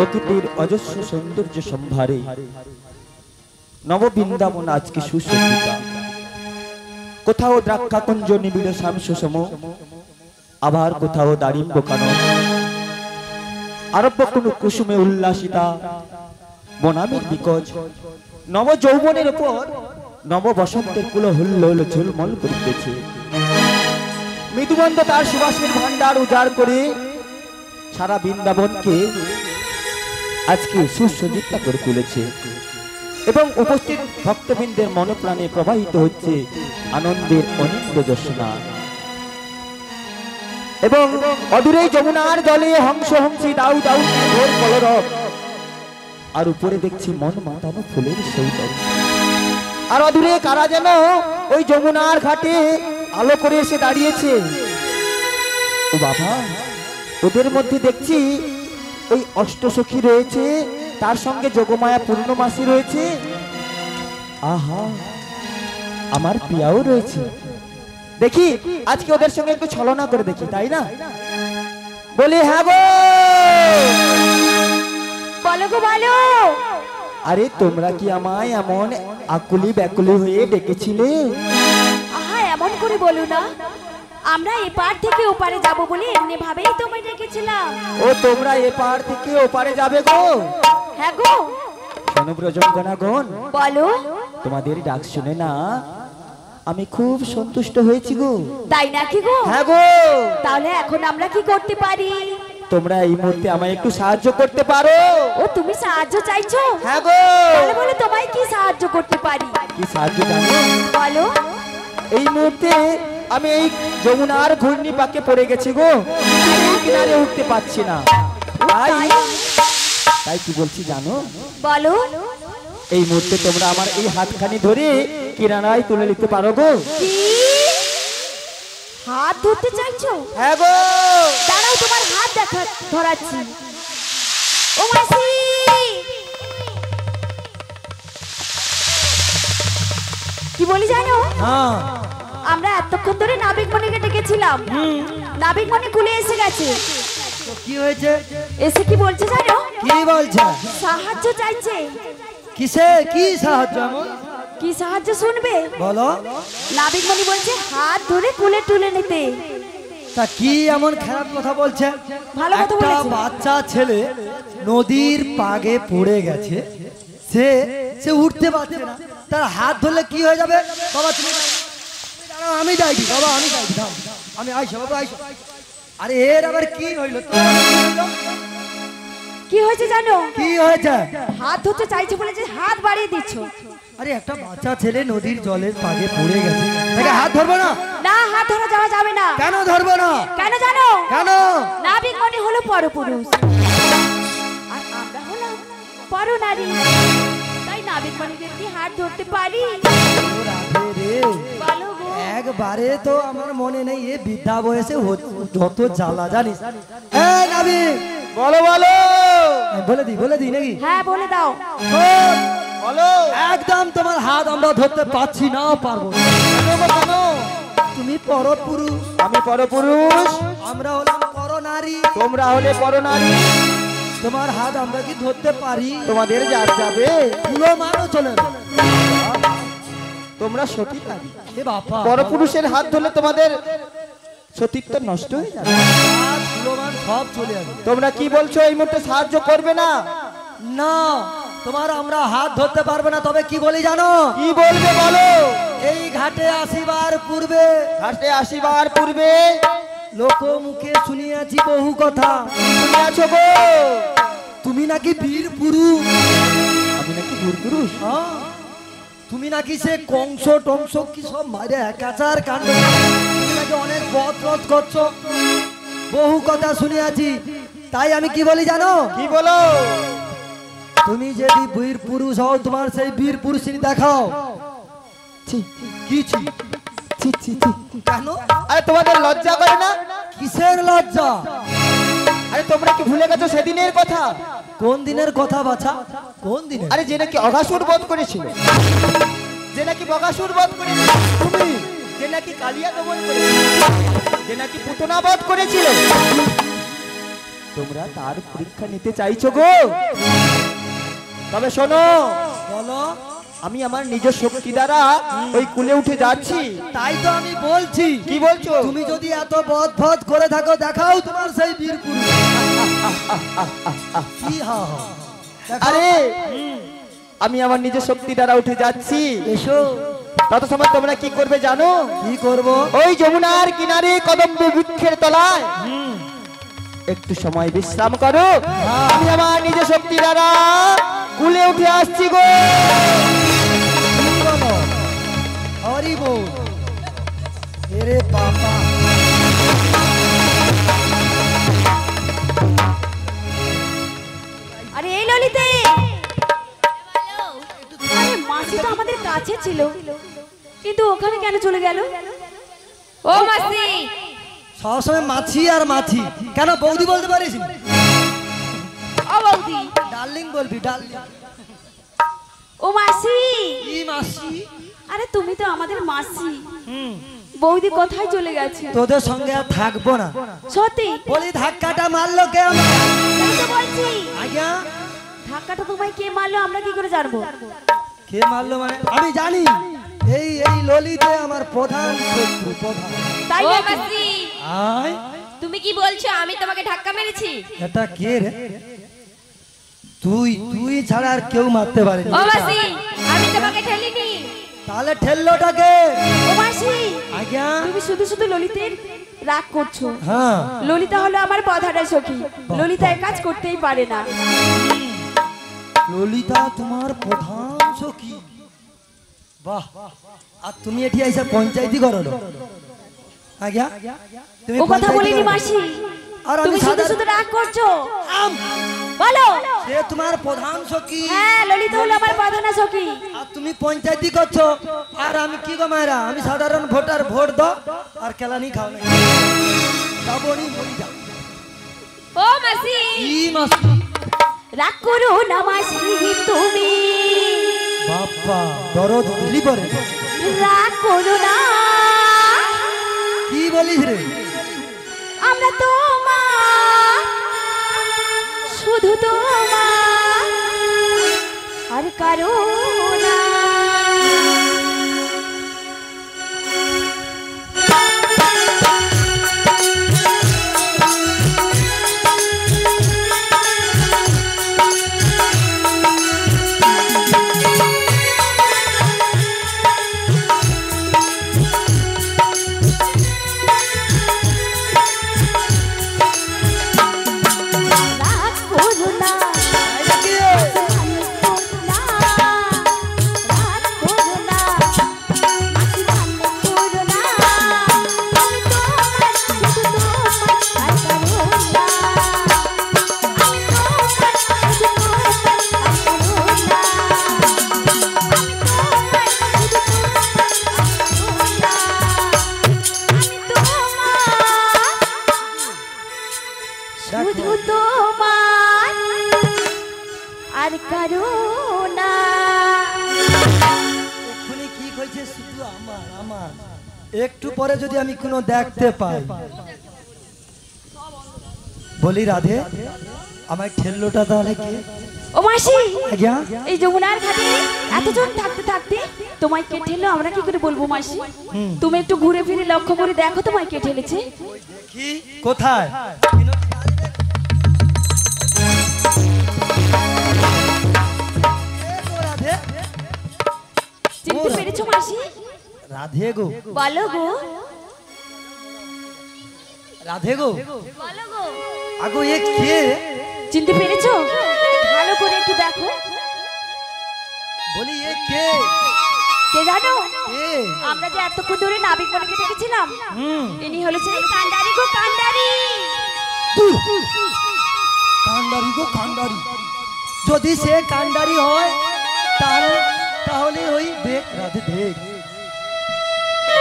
প্রকৃতির অজস্র সৌন্দর্য সম্ভারে নব বৃন্দাবন আজকে সুসজ্জিতা। কোথাও দ্রাক্ষাকুঞ্জ নিবিড় শামসুসম, আবার কোথাও দারিম্ব কানন, আরব্য কোন কুসুমে উল্লাসিতা বনামের বিকজ। নব যৌবনের উপর নব বসন্তের কুল হুল্লোল ঝুলমল করিতেছে। মৃদুমন্দ তার সুবাসের ভান্ডার উজাড় করে সারা বৃন্দাবনকে আজকে সুসজ্জিত করে তুলেছে এবং উপস্থিত ভক্তবৃন্দের মনপ্রাণে প্রবাহিত হচ্ছে আনন্দের অনিন্দ জ্যোৎস্না। এবং অদূরে যমুনার জলে হংস হংসী দাউ দাউ ঘোর কলরব, আর উপরে দেখছি মন মাতানো ফুলের সৌন্দর্য। আর অদূরে কারা যেন ওই যমুনার ঘাটে আলো করে এসে দাঁড়িয়েছে। ও বাবা, ওদের মধ্যে দেখছি ওই অষ্টসখী রয়েছে, তার সঙ্গে যোগমায়া পূর্ণমাসী রয়েছে। আহা, আমার প্রিয়াও রয়েছে। দেখি আজকে ওদের সঙ্গে একটু ছলনা করে দেখি, তাই না? বলি হ্যাঁ গো, বলো গো বলো। আরে তোমরা কি আমায় এমন আকুলি ব্যাকুলি হয়ে ডেকেছিলে? আহা, এমন করে বলো না, আমরা এপার থেকে ওপারে যাব বলে এমনি ভাবেই তোমায় ডেকেছিলাম। ও তোমরা এপার থেকে ওপারে যাবে গো? হ্যাঁ গো। শোনো ব্রজঙ্গনাগণ, বলো। তোমাদের ডাক শুনে না আমি খুব সন্তুষ্ট হয়েছি গো। তাই নাকি গো? হ্যাঁ গো। তাহলে এখন আমরা কি করতে পারি? তোমরা এই মুহূর্তে আমায় একটু সাহায্য করতে পারো? ও তুমি সাহায্য চাইছো? হ্যাঁ গো। তাহলে বলো তোমায় কি সাহায্য করতে পারি? কি সাহায্য জানো? বলো। এই মুহূর্তে আমি এই যমুনার ঘূর্ণি পাকে পড়ে গেছি গো, কিনারে উঠতে পারছি না। তাই কি বলছি জানো? বলো। এই মুহূর্তে তোমরা আমার এই হাতখানি ধরে কিনারায় তুলে নিতে পারো গো? কি হাত ধরতে চাইছো? হ্যাঁ গো। দাঁড়াও, তোমার হাত ধরাচ্ছি। ও মাসি, কি বলি জানো? হ্যাঁ, আমরা এতক্ষণ ধরে নাবিকমণিকে ডেকেছিলাম, নাবিকমণি কুলে এসে গেছে। কি হয়েছে? এসে কি বলছে জানো? কি বলছে? সাহায্য চাইছে। কিসে? কি সাহায্য? কি সাহায্য শুনবে? বলো। নাবিকমণি বলছে হাত ধরে কুলে তুলে নিতে। তা কি এমন খারাপ কথা বলছে? ভালো কথা একটা বলেছে। বাচ্চা ছেলে নদীর পাগে পড়ে গেছে, সে সে উঠতে পারছে না, তার হাত ধরলে কি হয়ে যাবে? বাবা তুমি দাঁড়াও, আমি যাইছি বাবা, আমি যাইছি, আমি আইসো বাবা, আইসো। আরে এর আবার কি হইলো? কি হয়েছে জানো? কি হয়েছে? হাত ধরতে চাইছে বলেছে হাত বাড়িয়ে দিচ্ছ। আরে একটা বাচ্চা ছেলে নদীর জলের পাগে পড়ে গেছে, তাকে হাত ধরবো না? না, হাত ধরা যাওয়া যাবে না। কেন ধরবো না? কেন জানো? কেন? নাবিকমণি হলো পরপুরুষ আর আমরা হলাম পরনারী, তাই নাবিকমণিকে কি হাত ধরতে পারি? বলো গো। একবারে তো আমার মনে নেই, এ বৃদ্ধা বয়সে যত জ্বালা জানিস। এই নাবিক, বলো বলো। বলে দি নাকি? হ্যাঁ বলে দাও। বলো। একদম তোমার হাত আমরা ধরতে পারছি না, পারবো না। কেন? তুমি পরপুরুষ, আমি পরপুরুষ, আমরা হলাম পরনারী, তোমরা হলে পরনারী। তোমার হাত আমরা কি ধরতে পারি? তোমাদের যা যাবে পুরো মানও চলে না। তোমরা সতী নারী, এ বাবা, পরপুরুষের হাত ধরলে তোমাদের সতীত্ব নষ্ট হয়ে যাবে। হাত পুরো মান সব চলে যাবে। তোমরা কি বলছো? এই মুহূর্তে সাহায্য করবে না? না, তোমার আমরা হাত ধরতে পারবে না। তবে কি বলি জানো? কি বলবে বলো? এই ঘাটে আসিবার পূর্বে, ঘাটে আসিবার পূর্বে লোক মুখে শুনিয়াছি বহু কথা। শুনিয়াছো গো? তুমি নাকি বীর পুরুষ। আমি নাকি পুরুষ? হ্যাঁ, তুমি নাকি সে কংস টংস কি সব মারে একাচার কাণ্ড, তুমি নাকি অনেক বদরত করছো, বহু কথা শুনিয়াছি। তাই আমি কি বলি জানো? কি বলো? তুমি যদি বীর পুরুষ হও, তোমার সেই বীর পুরুষই দেখাও। কি কেন? আরে তোমাদের লজ্জা করে না? কিসের লজ্জা? আরে তোমরা কি ভুলে গেছো সেদিনের কথা? কোন দিনের কথা বাছা? কোন দিনে? আরে যে নাকি অঘাসুর বধ করেছিল, যে নাকি বগাসুর বধ করেছিল, তুমি যে নাকি কালিয়া দমন করেছিল, যে নাকি পুতনা বধ করেছিল, তোমরা তার পরীক্ষা নিতে চাইছো গো? তবে শোনো, বলো। আমি আমার নিজ শক্তি দ্বারা ওই কুলে উঠে যাচ্ছি। তাই তো আমি বলছি। কি বলছো? তুমি যদি এত বদ করে থাকো, দেখাও তোমার সেই বীর পুরুষ। কি হা হা? দেখাও। আরে আমি আমার নিজ শক্তি দ্বারা উঠে যাচ্ছি। এসো। তত সময় তোমরা কি করবে জানো? কি করব? ওই যমুনার কিনারে কদম্ব বৃক্ষের তলায় একটু সময় বিশ্রাম করো। আমি আমার নিজ শক্তি দ্বারা কুলে উঠে আসছি গো। কি বলো? হরি বল। এরে বাবা। আরে এই ললিতে, আরে মাসি তো আমাদের কাছে ছিল, কিন্তু ওখানে কেন চলে গেল? ও মাসি, সবসময় মাছি আর মাছি, কেন বৌদি বলতে পারিস? ও বৌদি, ডার্লিং বলবি, ডার্লিং। ও মাসি। কি মাসি? আরে তুমি তো আমাদের মাসি। বৌদি কোথায় চলে গেছে? তোদের সঙ্গে আর থাকবো না। সত্যি বলি ধাক্কাটা মারলো কে? তাই তো বলছি। আজ্ঞা, ধাক্কাটা তোমায় কে মারলো আমরা কি করে জানবো? কে মারলো মানে? আমি জানি, এই এই ললিতে আমার প্রধান শত্রু, প্রধান। তাই ও নাকি? মাসি, আয়, তুমি কি বলছো আমি তোমাকে ধাক্কা মেরেছি? এটা কে রে? তুই তুই ছাড়া আর কেউ মারতে পারে ও মাসি, আমি তোমাকে ঠেলিনি। তাহলে ঠেললোটাকে? ও মাসি, আজ্ঞা। তুমি শুধু শুধু ললিতের রাগ করছো। হ্যাঁ, ললিতা হলো আমার প্রধানের সখী। ললিতা এই কাজ করতেই পারে না। ললিতা তোমার প্রধান সখী। বাহ, আর তুমি এটি এসে পঞ্চায়েতই করো? আজ্ঞা, তুমি ও কথা পঞ্চায়েতি বলিনি করো? মাসি। আর আমি তুমি শুধু সাধারণ- শুধু রাগ করছো। আম, বলো। সে তোমার প্রধান সখী। হ্যাঁ, ললিতা হলো আমার প্রধানের সখী। আর তুমি পঞ্চায়েতি করছো, আর আমি কি গো মায়েরা? আমি সাধারণ ভোটার, ভোট দাও আর কেলানি খাও না। যাবনি মরি যাও। ও মাসি, কি মাসি? রাগ করো না মাসি তুমি। বাপ্পা, দরদ দিলি পরে। রাগ করো না। কি বলিস রে? আমরা তোমার, শুধু তোমার, আর কারো না। রাগ করো না। শুধু তোমার আর কারো না। এক্ষুনি কি কইছে? শুধু আমার, আমার। একটু পরে যদি আমি কোনো দেখতে পাই, বলি রাধে, আমার ঠেললোটা তাহলে কে? ও মাসি, আজ্ঞা। এই যমুনার ঘাটে এতজন থাকতে থাকতে তোমায় কে ঠেললো আমরা কি করে বলবো মাসি? তুমি একটু ঘুরে ফিরে লক্ষ্য করে দেখো তোমায় কে ঠেলেছে। কি কোথায়? রাধে, চিনতে পেরেছো মাসি? রাধে গো, বলো গো। রাধে গো, বলো গো। আগো এ কে? চিনতে পেরেছো? ভালো করে একটু দেখো। বলি এ কে? কে জানো? কে? আমরা যে এতক্ষণ ধরে নাবিক বনিকে দেখেছিলাম, হুম, ইনি হলো সেই কান্ডারি গো, কান্ডারি। দূর। কান্ডারি গো, কান্ডারি। যদি সে কান্ডারি হয় তাহলে তাহলে ওই দেখ রাধে, দেখ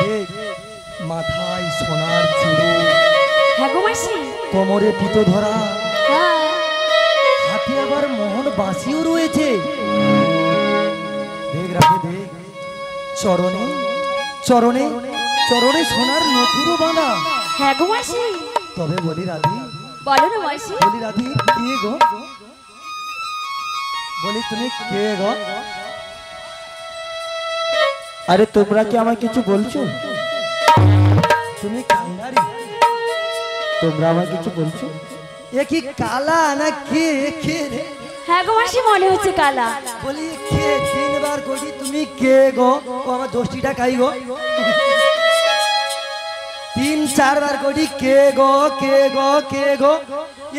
দেখ, মাথায় সোনার চুড়ো, হ্যাঁ গো মাসি। কোমরে পিতো ধরা, হ্যাঁ। হাতে আবার মোহন বাঁশিও রয়েছে। দেখ রাধে, দেখ, চরণে চরণে চরণে সোনার নথুরও বাঁধা। হ্যাঁ গো মাসি। তবে বলি রাধে, বলো না মাসি। বলি রাধি কে গো? বলি তুমি কে গো? আরে তোমরা কি আমায় কিছু বলছো? তুমি কাঙ্গারি? তোমরা আমায় কিছু বলছো? এ কি কালা না কে? কে রে? হ্যাঁ গো মাসি, মনে হচ্ছে কালা। বলি কে? তিনবার করি তুমি কে গো? ও আমার দোষটিটা খাই গো। তিন চারবার করি কে গো কে গো কে গো।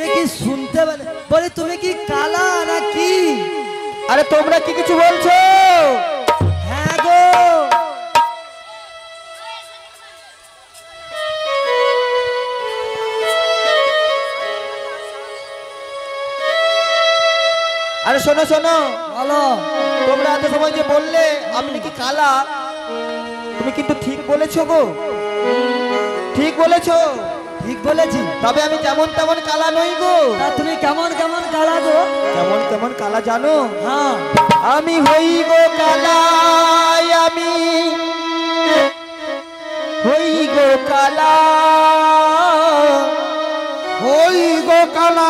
এ কি শুনতে পারে? বলি তুমি কি কালা না কি? আরে তোমরা কি কিছু বলছো? হ্যাঁ গো। আরে শোনো শোনো, বলো। তোমরা এত সময় যে বললে আমি নাকি কালা, তুমি কিন্তু ঠিক বলেছো গো, ঠিক বলেছো। ঠিক বলেছি। তবে আমি যেমন তেমন কালা নই গো। তা তুমি কেমন কেমন কালা গো? কেমন কেমন কালা জানো? হ্যাঁ। আমি হই গো কালা, আমি হই গো কালা, হই গো কালা,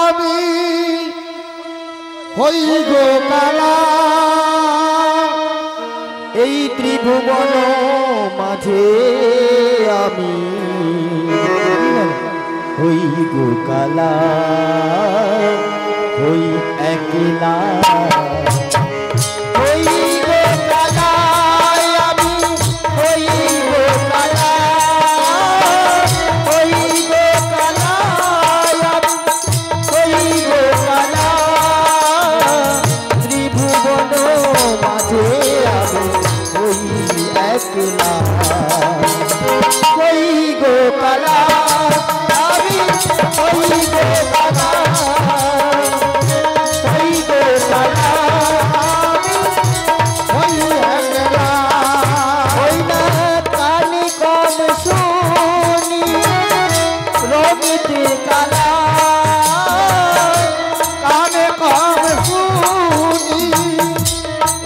আমি হই গো কালা। এই ত্রিভুবন মাঝে আমি হই গো কালা, হই একলা, হই গো কালা, আমি হই গো কালা, হই গো কালা, আমি হই গো কালা। ত্রিভুবন মাঝে আমি হই একলা, হই গো কালা, আমি হই গো কালা, হই গো কালা, আমি হই একলা। হই না কানে কম শুনি রোগীতে কালা, কানে কম শুনি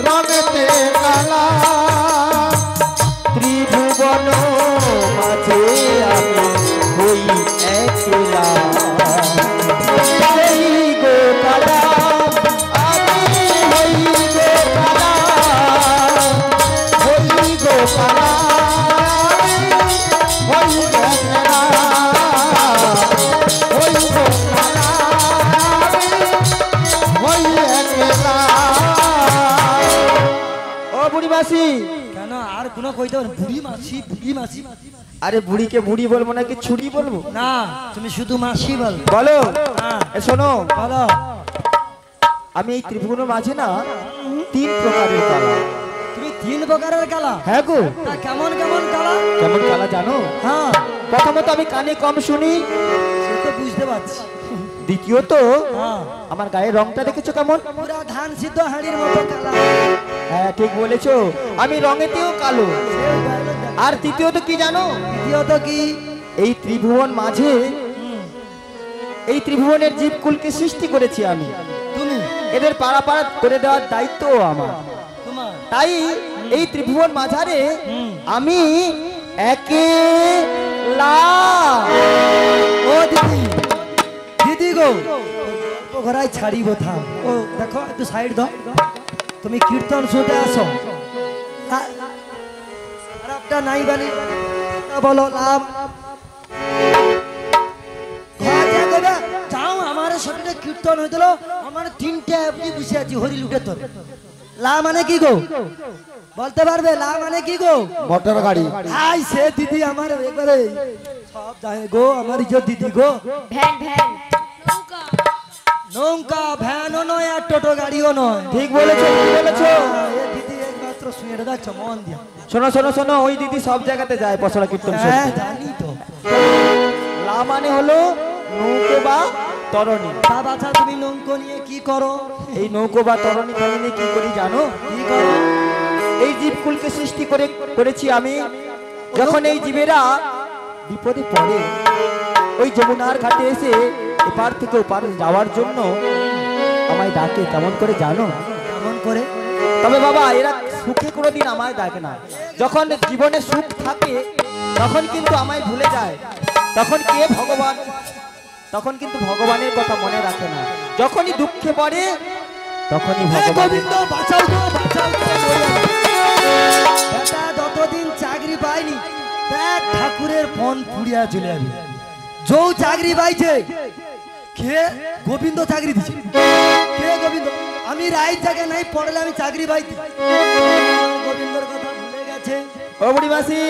রোগীতে কালা। ত্রিভুবন মাঝে আমি হই একলা, হই গো কালা, আমি হই গো কালা, হই গো কালা, আমি হই একলা, হই গো কালা, আমি হই একলা। ও বুড়ি মাসি, কেন আর কোনো কইতে পারো? বুড়ি মাসি বুড়ি মাসি। আরে বুড়িকে বুড়ি বলবো নাকি ছুরি বলবো? না, তুমি শুধু মাসি বল। বলো। হ্যাঁ। এ শোনো, বলো। আমি এই ত্রিভুবনের মাঝে না তিন প্রকারের কালা। তুমি তিন প্রকারের কালা? হ্যাঁ গো। তা কেমন কেমন কালা? কেমন কালা জানো? হ্যাঁ, প্রথমত আমি কানে কম শুনি, সে তো বুঝতে পারছি। দ্বিতীয়ত হ্যাঁ, আমার গায়ের রংটা দেখেছো কেমন? পুরা ধান সিদ্ধ হাঁড়ির মতো কালা। হ্যাঁ ঠিক বলেছো, আমি রঙেতেও কালো। সেই ডায়লগ দেখ। আর তৃতীয়ত কি জানো? দ্বিতীয়ত কি? এই ত্রিভুবন মাঝে, এই ত্রিভুবনের জীবকুলকে সৃষ্টি করেছি আমি, তুমি? এদের পারাপার করে দেওয়ার দায়িত্ব আমার। তোমার? তাই এই ত্রিভুবন মাঝারে আমি একলা। ও দিদি, দিদি গো, ঘরাই ছাড়িব থাম। ও দেখো একটু সাইড দাও। তুমি কীর্তন শুনতে আসো, খারাপটা নাই বালি বলো লাভ। যাও আমার শরীরে কীর্তন হয়েছিল, আমার তিনটে আপনি বসে আছি হরি লুটে তোর। লা মানে কি গো? বলতে পারবে লা মানে কি গো? মোটর গাড়ি। হাই সে দিদি আমার একবারে সব জানে গো, আমার ইজ্জত দিদি গো। ভ্যান ভ্যান নৌকা ভ্যানও নয় আর টোটো গাড়িও নয়। ঠিক বলেছো, ঠিক বলেছো। এ দিদি একমাত্র শুনে রাখছো মন দিয়া। শোনো শোনো শোনো, ওই দিদি সব জায়গাতে যায় পছরা কীর্তন হ্যাঁ শুনতে। জানি তো। লা মানে হলো নৌকো বা তরণী। তা বাছা তুমি নৌকো নিয়ে কি করো? এই নৌকো বা তরণী নিয়ে কি করি জানো? কি করো? এই জীবকুলকে সৃষ্টি করেছি আমি। যখন এই জীবেরা বিপদে পড়ে, ওই যমুনার ঘাটে এসে এপার থেকে ওপার যাওয়ার জন্য আমায় ডাকে। কেমন করে জানো? কেমন করে? তবে বাবা, এরা সুখে কোনোদিন আমায় ডাকে না। যখন জীবনে সুখ থাকে তখন কিন্তু আমায় ভুলে যায়। তখন কে ভগবান তখন কিন্তু ভগবানের কথা মনে রাখে না। যখনই দুঃখে পড়ে তখনই হে ভগবান। গোবিন্দ বাঁচাও তো, বাঁচাও তো। বেটা যতদিন চাকরি পাইনি দেখ ঠাকুরের ফোন পুড়িয়া চলে যাবে। যৌ চাকরি পাইছে কে গোবিন্দ চাকরি দিছে, কে গোবিন্দ? আমি রাইত জায়গা নাই পড়লে আমি চাকরি পাইছি। গোবিন্দর কথা ভুলে গেছে। ও বুড়ি মাসি,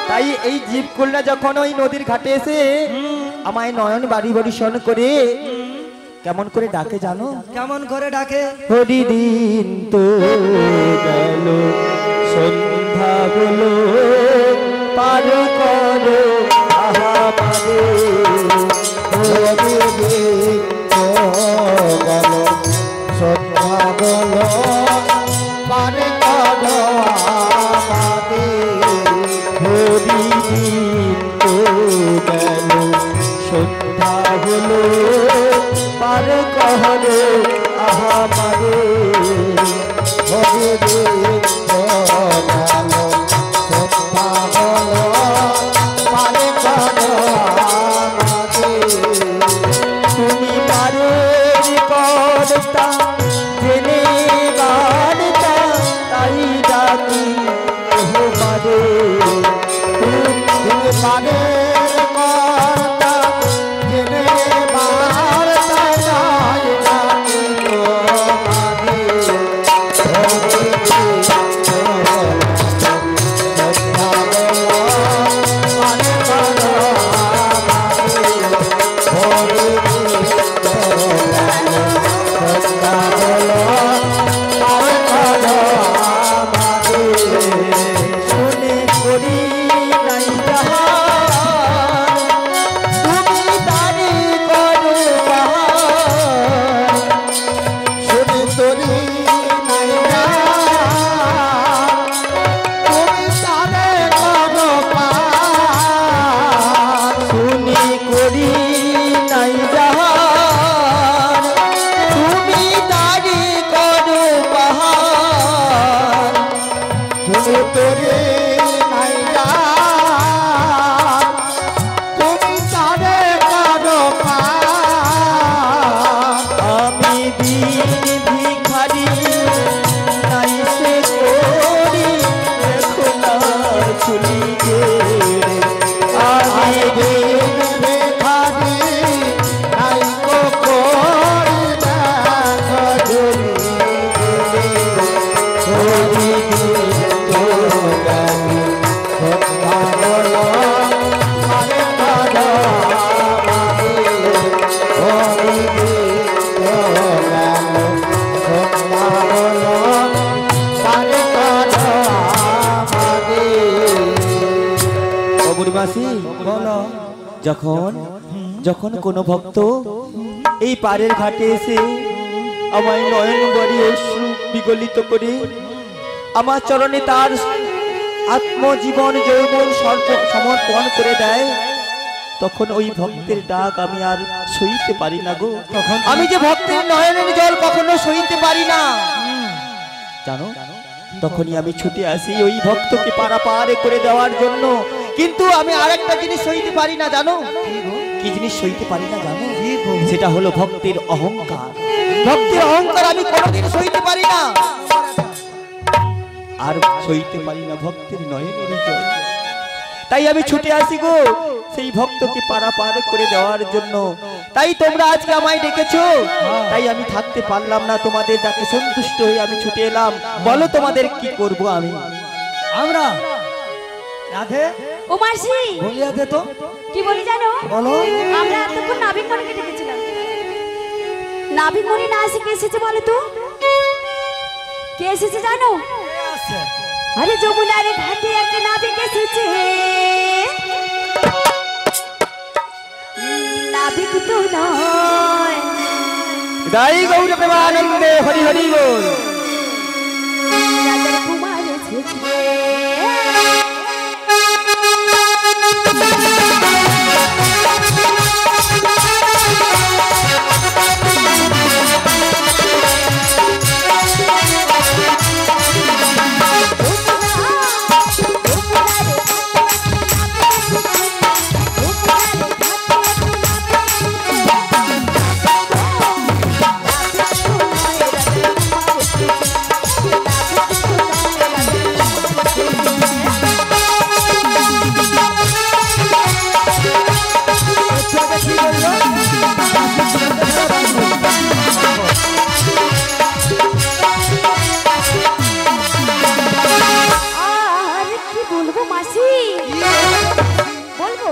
তাই এই জীবকুলটা যখন ওই নদীর ঘাটে এসে আমায় নয়ন বাড়ি বরিশন করে কেমন করে ডাকে জানো? কেমন করে ডাকে? হরি দিন তো গেল, সন্ধ্যা হলো, পার করো আহারে। হরি দিন তো গেল, সন্ধ্যা হলো, পার করো আহারে। হরি দিন তো গেল, সন্ধ্যা হলো, পার করো আহারে। হরি দিন তো গেল, সন্ধ্যা হলো, পার করো আহারে। তুমি পারের কর্তা, জেনে বার্তা, তাই ডাকি এহবারে। তুমি পারের কর্তা, জেনে বার্তা, তাই ডাকি এহবারে। হরি দিন তো গেল, সন্ধ্যা হলো, পার করো আহারে। হরি দিন তো গেল, সন্ধ্যা হলো, পার করো আহারে। শুনে করি নাই যাহার, তুমি তারি করো পার। শুনে করি নাই যাহার, তুমি তারে করো পার। শুনি করি নাই যাহার, তুমি তারি করো পার। শুনে করি নাই যাহার, তুমি তারে করো পার। আমি দিন ভিখারি, নাই সে করি, এখন আর চলি গেলে। আমি দিন ভিখারি, নাই কো করি, দেখো চলি গেলে। হরি দিন তো গেল, সন্ধ্যা হলো, পার করো আহারে। হরি দিন তো গেল, সন্ধ্যা হলো, পার করো আহারে। ও বুড়ি মাসি, বলো। যখন যখন কোনো ভক্ত এই পারের ঘাটে এসে আমায় নয়ন বড়ি অশ্রু বিগলিত করে আমার চরণে তার আত্মজীবন যৌবন সমর্পণ করে দেয়, তখন ওই ভক্তের ডাক আমি আর সইতে পারি না গো। তখন আমি যে ভক্তের নয়নের জল কখনো সইতে পারি না জানো। তখনই আমি ছুটে আসি ওই ভক্তকে পারাপারে করে দেওয়ার জন্য। কিন্তু আমি আরেকটা জিনিস সইতে পারি না জানো। কি জিনিস সইতে পারি না জানো? সেটা হলো ভক্তের অহংকার। ভক্তের অহংকার আমি কোনোদিন সইতে পারি না। আর সইতে পারি না ভক্তের নয়নের জল। তাই আমি ছুটে আসি গো সেই ভক্তকে পারাপার করে দেওয়ার জন্য। তাই তোমরা আজকে আমায় ডেকেছো, তাই আমি থাকতে পারলাম না। তোমাদের ডাকে সন্তুষ্ট হয়ে আমি ছুটে এলাম। বলো তোমাদের কি করব আমি? আমরা রাধে ও মাসি, বলিয়া দে তো। কি বলি জানো? বলো। আমরা এতক্ষণ নাবিক মণিকে ডেকেছিলাম। নাবিক মণি না এসে কে এসেছে বলো তো? কে এসেছে জানো? আরে যমুনার ঘাটে এক নাবিক এসেছে। নাবিক তো নয়, দাই গৌর প্রেমানন্দে হরি হরি বল। রাজার কুমার এসেছে। মাসি বলবো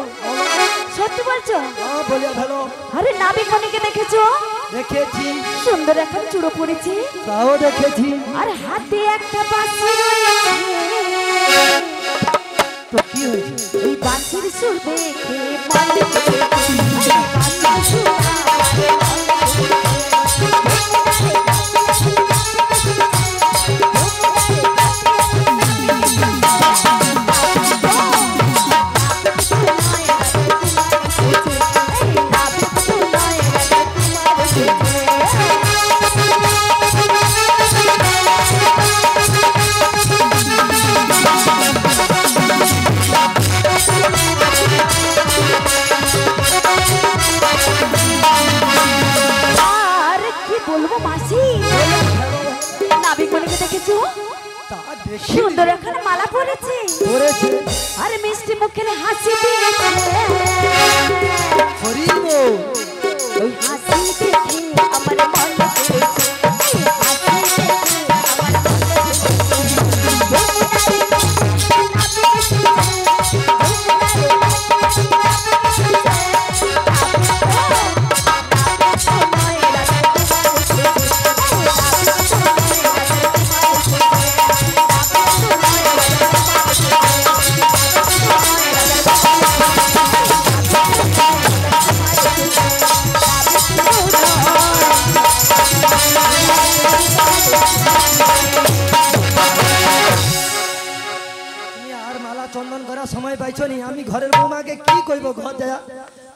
সত্যি বলছো? বলিয়া ভালো। আরে নাবিক মনিকে দেখেছো? দেখেছি। সুন্দর এখন চূড়ো পড়েছে। তাও দেখেছি। আর হাতে একটা বাঁশি রয়েছে। তো কি হয়েছে? এই বাঁশির সুর দেখে মন লেগেছে। বাঁশির সুর সুন্দর এখন মালা পরেছে। আর মিষ্টি মুখের হাসি দিয়েছে। ওই হাসি দেখে আমার মন লেগেছে। সময় পাইছো নি? আমি ঘরের বৌমাকে কি কইব? ঘর যায়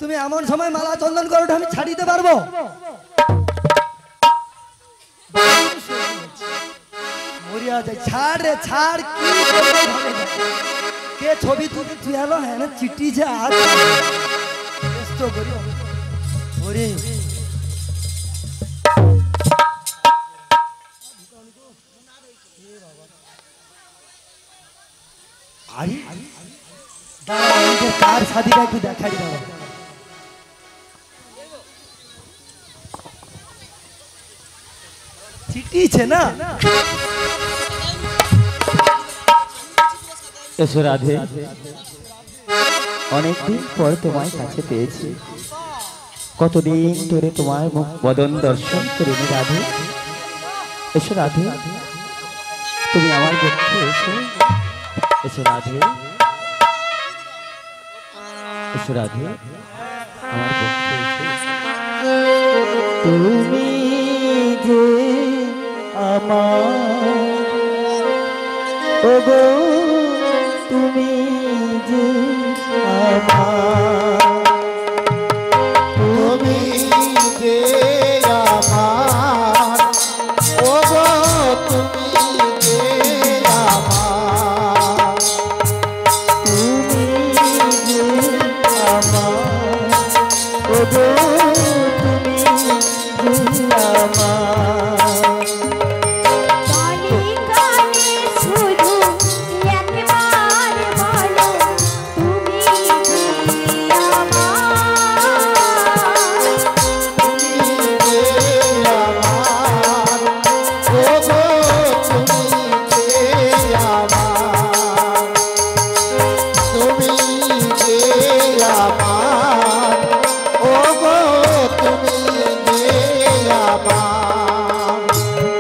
তুমি এমন সময় মালা চন্দন করোটা আমি ছাড়িতে পারবো? মরিয়া যায়। ছাড় রে ছাড়। কি কে ছবি তুলে তুই এলো? হ্যাঁ চিঠি যে আজ ব্যস্ত করি ওরে তার শাদিটা একটু দেখাই দাও। চিঠিছে না? এসো রাধে, অনেকদিন পর তোমার কাছে পেয়েছি। কতদিন ধরে তোমার মুখ বদন দর্শন করিনি রাধে। এসো রাধে, তুমি আমার পক্ষে এসো। এসো রাধে, এসো রাধে, আমার পক্ষে এসো। তুমি যে আমার ওগো, তুমি যে আমার, তুমি যে আমার ওগো, তুমি যে আমার, তুমি যে আমার ওগো, তুমি যে আমার। কানে কানে শুধু একবার বলো, তুমি যে আমার। তুমি যে আমার ওগো, তুমি যে আমার, তুমি যে আমার ওগো, তুমি যে আমার।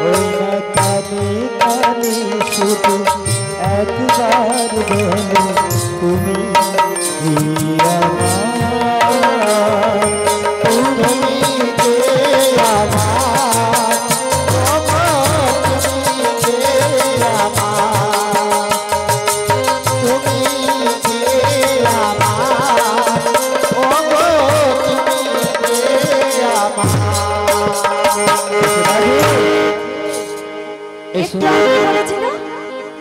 ওই না কানে কানে শুধু একবার বলো, তুমি যে আমার। তুমি যে আমার ওগো, তুমি যে আমার, তুমি যে আমার ওগো, তুমি যে আমার। এসো একটু আগে বলেছিল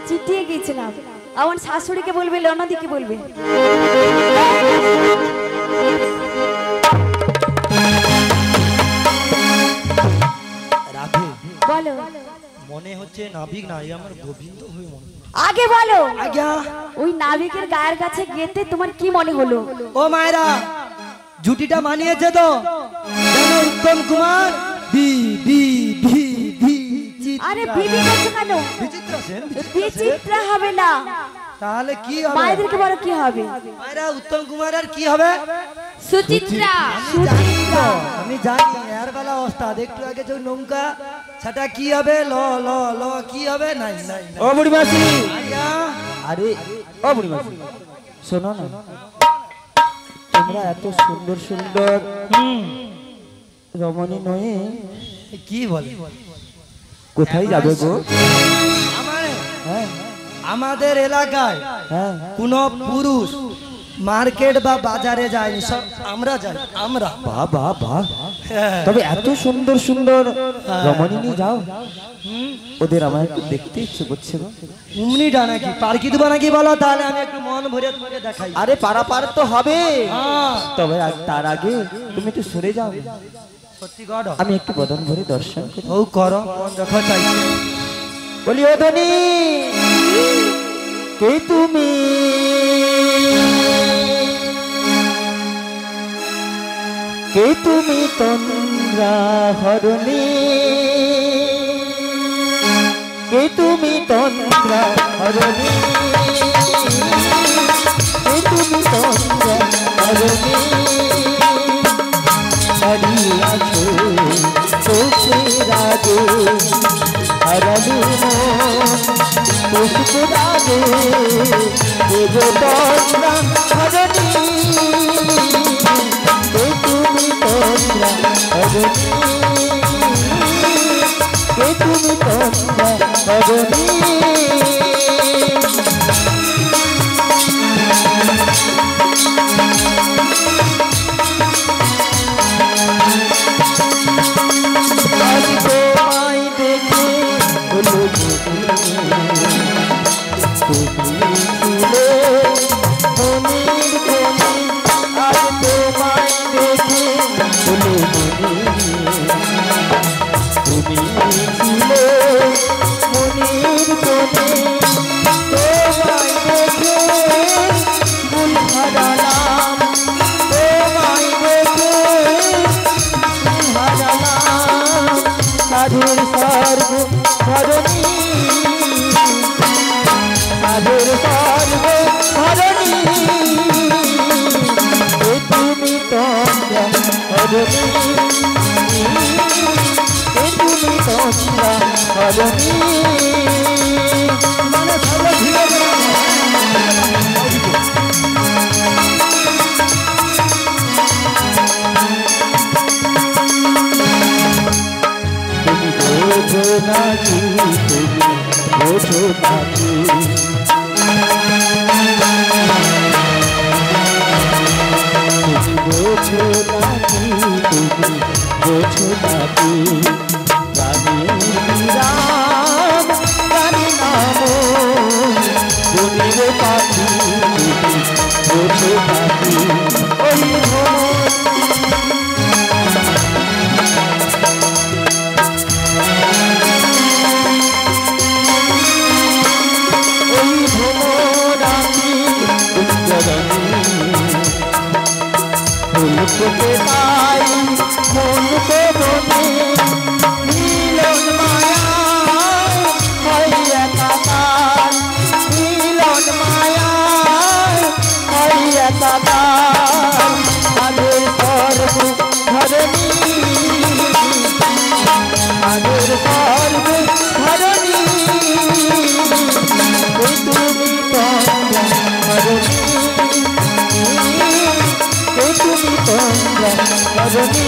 চিঠিয়ে গিয়েছিলাম। আমার শাশুড়িকে বলবে, লনদিকে বলবে। রাধে, বলো, মনে হচ্ছে নাবিক নাই আমার গোবিন্দ হয়ে মনে। আগে বলো। আজ্ঞা। ওই নাবিকের গায়ের কাছে গেতে তোমার কি মনে হলো? ও মায়েরা, জুটিটা মানিয়েছে তো? যেন উত্তম কুমার বি বি ভি ভি। আরে বিবি করছো কেন? বিচিত্রা সেন। বিচিত্রা হবে না, তাহলে কি হবে? মায়েদেরকে বলো কি হবে? মায়েরা উত্তম কুমার আর কি হবে? সুচিত্রা। আমি জানি এর বেলা ওস্তাদ একটু আগে যে নৌকা সেটা কি হবে? ল ল ল কি হবে? নাই নাই নাই। ও বুড়ি মাসি, আইয়া, আরে ও বুড়ি মাসি, শোনো না, তোমরা এত সুন্দর সুন্দর রমণী নয়ে কি বলে? কোথায় যাবে গো? হ্যাঁ, আমাদের এলাকায় হ্যাঁ, কোন পুরুষ মার্কেট বা বাজারে যায়নি, সব আমরা যাই। আমরা বাহ বাহ বাহ, তবে এত সুন্দর সুন্দর রমণী নিয়ে যাও, ওদের আমার একটু দেখতে ইচ্ছে করছে গো। উমনিটা নাকি পার্কি দেবো নাকি বলো? তাহলে আমি একটু মন ভরে তোমাকে দেখাই। আরে পারাপার তো হবে, হ্যাঁ, তবে তার আগে তুমি একটু সরে যাও, সত্যি গড আমি একটু বদন ভরে দর্শন করি। ও করো, মন যখন চাইছে। বলি ও ধনী, কে তুমি? কে তুমি তন্দ্রা হরণী? কে তুমি তন্দ্রা হরণী? কে তুমি তন্দ্রা হরণী? দাঁড়িয়ে আছো চোখের আগে, হারানো মন পুষ্প রাগে, এগো তন্দ্রা হরণী। কে তুমি তন্দ্রা হরণী? কে তুমি তন্দ্রা হরণী? আজ তোমায় দেখে হলো তুমি ছিলে মনের কোণে, আজ তোমায় দেখে হলো তুমি ছিলে মনের কোণে, তোমায় দেখে ফুল হারালাম, তোমায় দেখে ফুল হারালাম, সাধুর স্বর্গ ধরণী, সাধুর স্বর্গ ধরণী। কে তুমি তন্দ্রা হরণী? কে তুমি তন্দ্রা হরণী? মানে সবাই ধীরে ধীরে তুমি বোঝো নাকি, তুমি বোঝো নাকি, তুমি বোঝো নাকি, তুমি বোঝো নাকি, প্রাণীর বিরাম প্রাণী নাম দুনিরে পাখি, তুমি বোঝো নাকি, ওই ভ্রমণ ওই ভ্রমরানি উজ্জ্বলনী, ফুল ফুটে তাই মন তো বনে, মিলন মায়া হয় একাকার, মিলন মায়া হয় একাকার, আগের স্বর্গ ধরণী, আগের স্বর্গ ধরণী। কে তুমি তন্দ্রা হরণী? কে তুমি তন্দ্রা হরণী?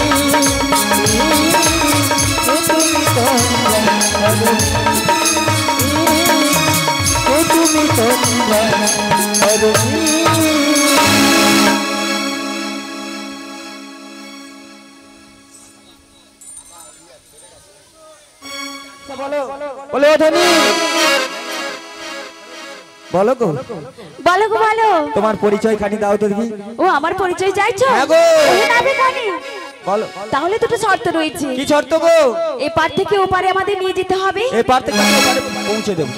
কে তুমি তন্দ্রা হরণী? কে তুমি তন্দ্রা হরণী? বলো ধনী, বলো গো, বলো গো বলো। তোমার পরিচয় খানি দাও তো দেখি। ও আমার পরিচয় চাইছো? হ্যাঁ গো। ওহে নাবিকানি। বলো, তাহলে দুটো শর্ত রয়েছে। কি শর্ত গো? এপার থেকে ওপারে আমাদের নিয়ে যেতে হবে, এই পার থেকে আমি ওপারে পৌঁছে দেবো।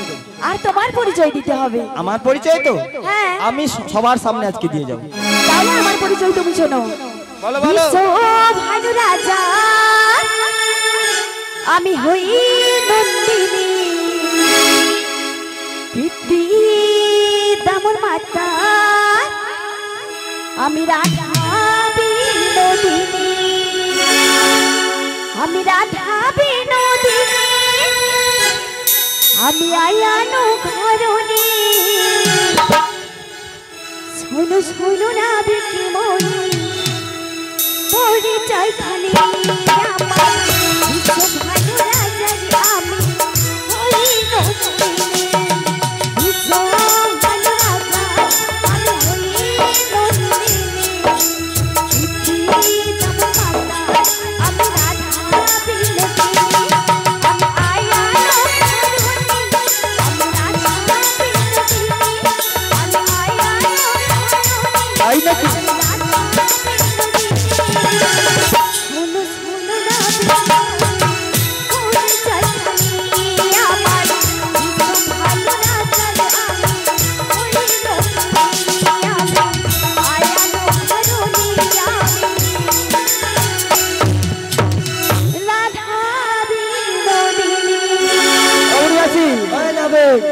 আর তোমার পরিচয় দিতে হবে। আমার পরিচয় তো হ্যাঁ। আমি সবার সামনে আজকে দিয়ে যাবো। তাহলে আমার পরিচয় তুমি শোনো। বলো বলো। বিশ্ব ভানু রাজা আমি হই নন্দিনী, কীর্তি দামন মাতা আমি রাধা বিনোদিনী আমি রাধা বিনোদিনী আমি আয়ানো ঘরণী শোনো শোনো না বিকি মনি পরিচয় খালি আমার বিশ্ব ভালো রাজারি আমি হই নন্দিনী বিশ্ব ভালো রাজা আমি হই নন্দিনী আমি রাধা বিনোদিনী আমি আয়ানো ঘরণী আমি রাধা বিনোদিনী আমি আয়ানো তাই নাকি?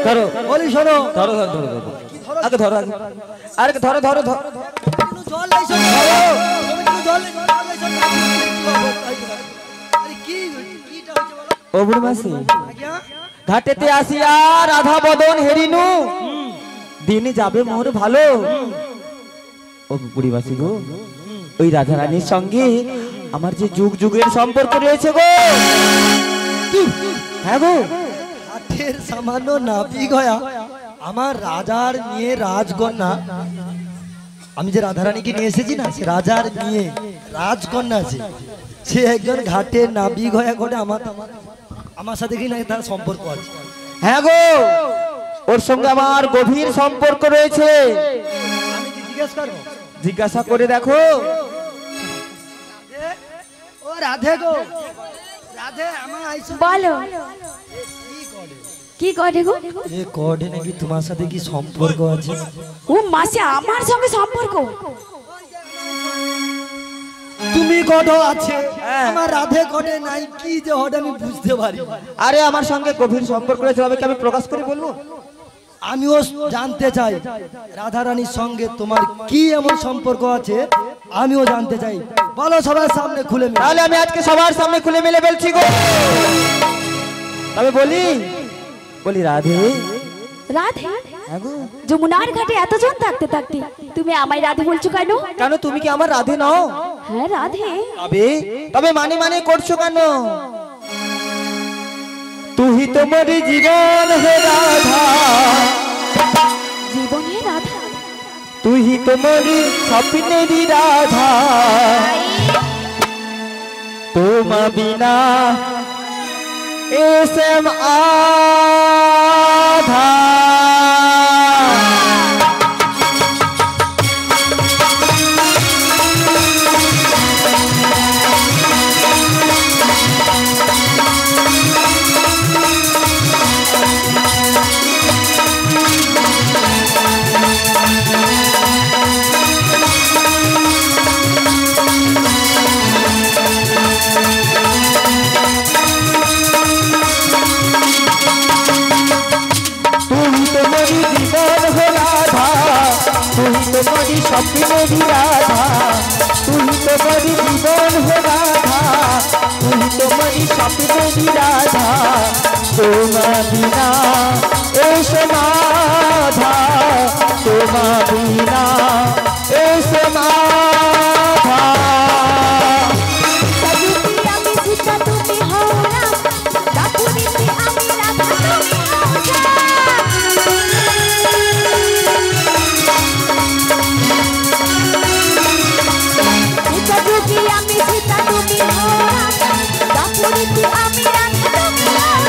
ধরো বলি শোনো ধরো ধরো ধরো ধরো আগে ধরো আগে আরে ধরো ধরো ধরো জল লাইছো জল আরে কি কিটা হইছে বলো ও বুড়ি মাসি আজ্ঞা ঘাটেতে আসিয়া রাধা বদন হেরিনু দিন যাবে মোর ভালো। ও বুড়ি মাসি গো ওই রাধা রানীর সঙ্গে আমার যে যুগ যুগের সম্পর্ক রয়েছে গো। হ্যাঁ গো হাতের সামান্য নাপি গয়া আমার রাজার নিয়ে রাজকন্যা আমি যে রাধারানীকে নিয়ে এসেছি না সে রাজার নিয়ে রাজকন্যা আছে সে একজন ঘাটের নাবি গয়া করে আমার সাথে কি না তার সম্পর্ক আছে। হ্যাঁ গো ওর সঙ্গে আমার গভীর সম্পর্ক রয়েছে। আমি কি জিজ্ঞেস করবো জিজ্ঞাসা করে দেখো। ও রাধে গো রাধে আমার আইসো বলো কি করে গো এ কডে নাকি তোমার সাথে কি সম্পর্ক আছে? ও মাসি আমার সঙ্গে সম্পর্ক তুমি কড আছে আমার রাধে কডে নাই কি যে হড আমি বুঝতে পারি। আরে আমার সঙ্গে গভীর সম্পর্ক রয়েছে তবে কি আমি প্রকাশ করে বলবো? আমিও জানতে চাই রাধারানীর সঙ্গে তোমার কি এমন সম্পর্ক আছে আমিও জানতে চাই বলো সবার সামনে খুলে মিলে। তাহলে আমি আজকে সবার সামনে খুলে মিলে বলছি গো। তবে বলি বলি রাধে রাধে হ্যাঁ গো যমুনার ঘাটে এতজন থাকতে থাকতে তুমি আমায় রাধে বলছো কেন? কেন তুমি কি আমার রাধে নও? হ্যাঁ রাধে। তবে তবে মানে মানে করছো কেন? তুই তো মোর জীবন হে রাধা জীবন হে রাধা তুই তো মোর স্বপ্নেরই রাধা তোমা বিনা এসম আধা। তোমারি স্বপ্নেরই রাধা তুই তোমারি জীবন হে রাধা তুই তোমারি স্বপ্নেরই রাধা তোমা বিনা এসে মাধা তোমা বিনা এসে মাধা। আমি সীতা তুমি হও রাম দাপুরিতে আমি রাধা তুমি হও আমি সীতা তুমি হও দাপুরিতে আমি রাধা তুমি হও।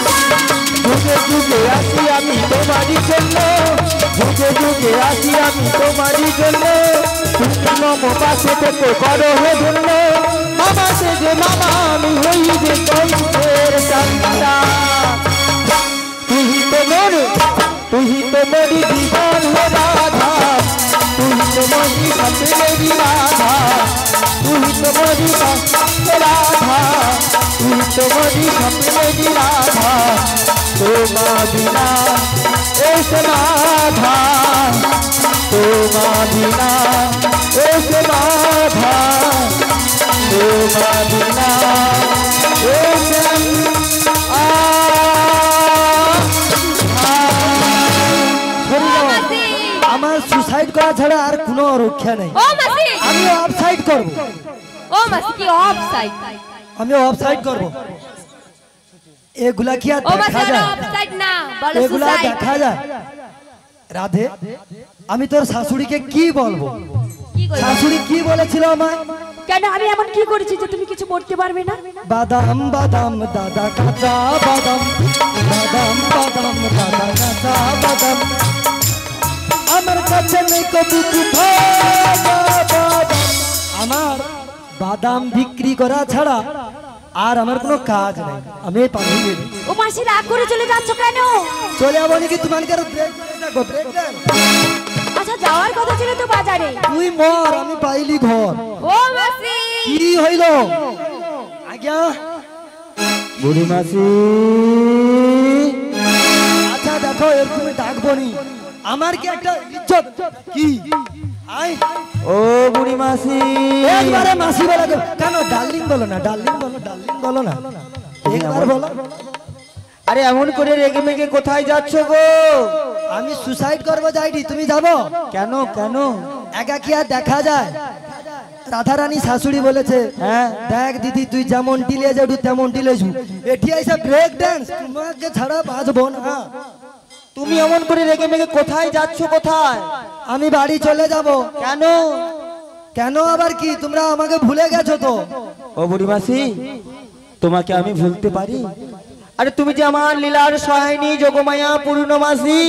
যুগে যুগে আসি আমি তোমারই জন্য যুগে যুগে আসি আমি তোমারই জন্য তুমি মম পাশে থেকে করো হে ধন্য মামা সে যে মামা আমি হই যে কণ্ঠের সন্তা তুই তো মোরি জীবন হে রাধা তুই তো মোরি স্বপ্নেরই রাধা তুই তো মোরি রাধা তুই তোমারি স্বপ্নেরি রাধা তোমা বিনা এসে বাধা তোমা বিনা এসে বাধা তোমা বিনা এসে আমার সুসাইড করা ছাড়া আর কোনো রক্ষা নেই। ও মাসি, আমি অফ সাইড করব। ও মাসি কি অফ সাইড? আমি অফ সাইড করব। এগুলা কি আর ও মাসি দেখা যায়? অফ সাইড না, বলো এগুলা সুসাইড। দেখা যায়? রাধে, আমি তোর শাশুড়িকে কি বলবো? কি কইবো? শাশুড়ি কি বলেছিল আমায়? কেন আমি এমন কি করেছি যে তুমি কিছু বলতে পারবে না? বাদাম বাদাম দাদা কাঁচা বাদাম, বাদাম বাদাম দাদা কাঁচা বাদাম, আমার কাছে নেই কবু আমার বাদাম বিক্রি করা ছাড়া আর আমার কোনো কাজ নেই। আমি পানি দেবো। ও মাসি রাগ করে চলে যাচ্ছ কেন? চলে যাবো নাকি? তোমার আচ্ছা যাওয়ার কথা ছিল তো বাজারে। তুই মর, আমি পাইলি ঘর। ও মাসি কি হইল? আজ্ঞা বুড়ি মাসি আচ্ছা দেখো, এরকম ডাকবো নি। আমার কি একটা ইজ্জত কি? আই ও বুড়ি মাসি একবারে মাসি বলা কেন? ডার্লিং বলো না, ডার্লিং বলো, ডার্লিং বলো না, একবার বলো। আরে এমন করে রেগে মেগে কোথায় যাচ্ছ গো? আমি সুসাইড করবো যাইনি, তুমি যাবো কেন কেন? একা কি আর দেখা যায়? রাধারানী শাশুড়ি বলেছে, হ্যাঁ দেখ দিদি তুই যেমন ডিলে যাবি তেমন ডিলে যু, এটি আইসা ব্রেক ডান্স, তোমাকে ছাড়া বাঁচবো না। তুমি এমন করে রেগে মেগে কোথায় যাচ্ছ? কোথায়? আমি বাড়ি চলে যাব। কেন? কেন আবার কি? তোমরা আমাকে ভুলে গেছো তো? ও বুড়ি মাসি, তোমাকে আমি ভুলতে পারি? আরে তুমি যে আমার লীলার সহায়নী যোগমায়া পূর্ণমাসী,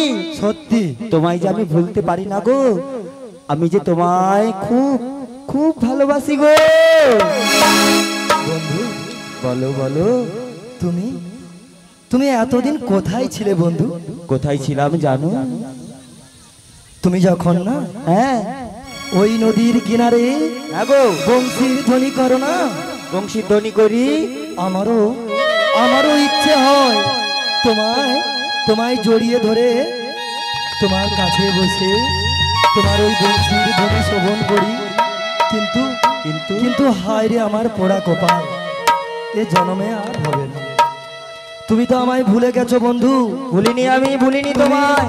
সত্যি তোমায় যে আমি ভুলতে পারি না গো। আমি যে তোমায় খুব খুব ভালোবাসি গো। বন্ধু, বলো বলো। তুমি তুমি এতদিন কোথায় ছিলে বন্ধু? কোথায় ছিলাম জানো? তুমি যখন না হ্যাঁ ওই নদীর কিনারে গো বংশীর ধ্বনি করো না, বংশীধ্বনি করি, আমারও আমারও ইচ্ছে হয় তোমায় তোমায় জড়িয়ে ধরে তোমার কাছে বসে তোমার ওই বংশীর ধ্বনি শ্রবণ করি। কিন্তু কিন্তু কিন্তু হায় রে আমার পোড়া কপাল, এ জন্মে আর হবে না। তুমি তো আমায় ভুলে গেছো বন্ধু। ভুলিনি, আমি ভুলিনি তোমায়।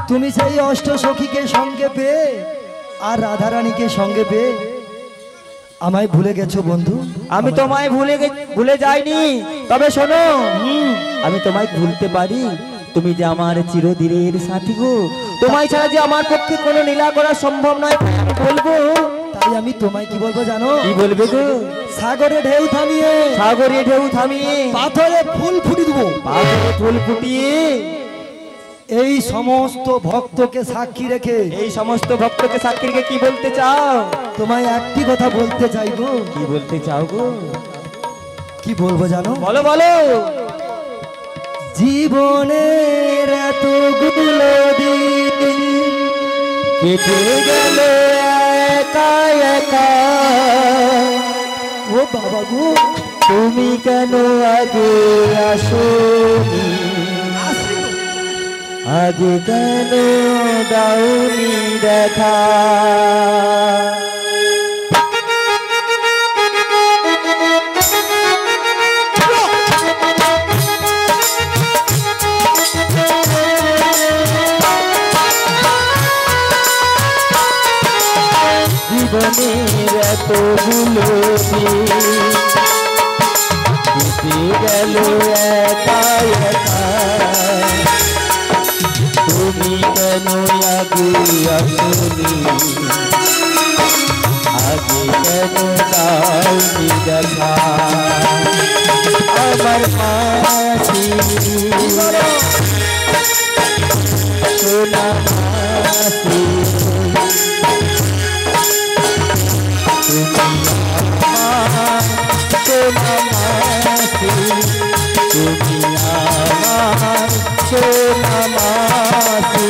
তুমি সেই অষ্ট সখীকে সঙ্গে পেয়ে আর রাধারানীকে সঙ্গে পেয়ে আমায় ভুলে গেছো বন্ধু। আমি তোমায় ভুলে যাইনি, তবে শোনো, আমি তোমায় ভুলতে পারি। তুমি যে আমার চিরদিনের সাথী গো, তোমায় ছাড়া যে আমার পক্ষে কোনো লীলা করা সম্ভব নয়, আমি বলবো। তাই আমি তোমায় কি বলবো জানো? কি বলবে গো? সাগরে ঢেউ থামিয়ে, সাগরে ঢেউ থামিয়ে, পাথরে ফুল ফুটি দেবো, পাথরে ফুল ফুটিয়ে, এই সমস্ত ভক্তকে সাক্ষী রেখে, এই সমস্ত ভক্তকে সাক্ষী রেখে কি বলতে চাও? তোমায় একটি কথা বলতে চাইবো। কি বলতে চাও গো? কি বলবো জানো? বলো বলো। জীবনের এতগুলো দিন কেটে গেল একা একা, ও বাবা গো, তুমি কেন আগে আসোনি? আগে কেন দাওনি দেখা? জীবনের এতগুলো দিন কেটে গেল একা একা, তুমি কেন আগে আসোনি? আগে কেন দাওনি দেখা? আমার মাসি, সোনা মাসি, তুমি আমার সোনা মাসি, তুমি আমার সোনা মাসি।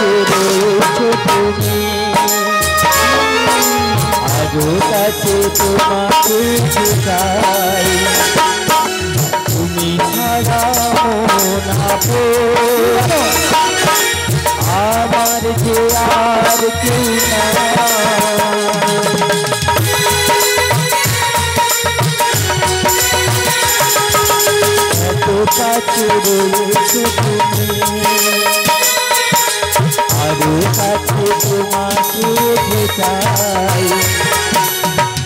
কাছে রয়েছো তুমি, আরো কাছে তোমাকে চাই, তুমি ছাড়া মন আপন আমার যে আর কেউ নাই। এত কাছে রয়েছো তুমি, আরো কাছে তোমাকে চাই,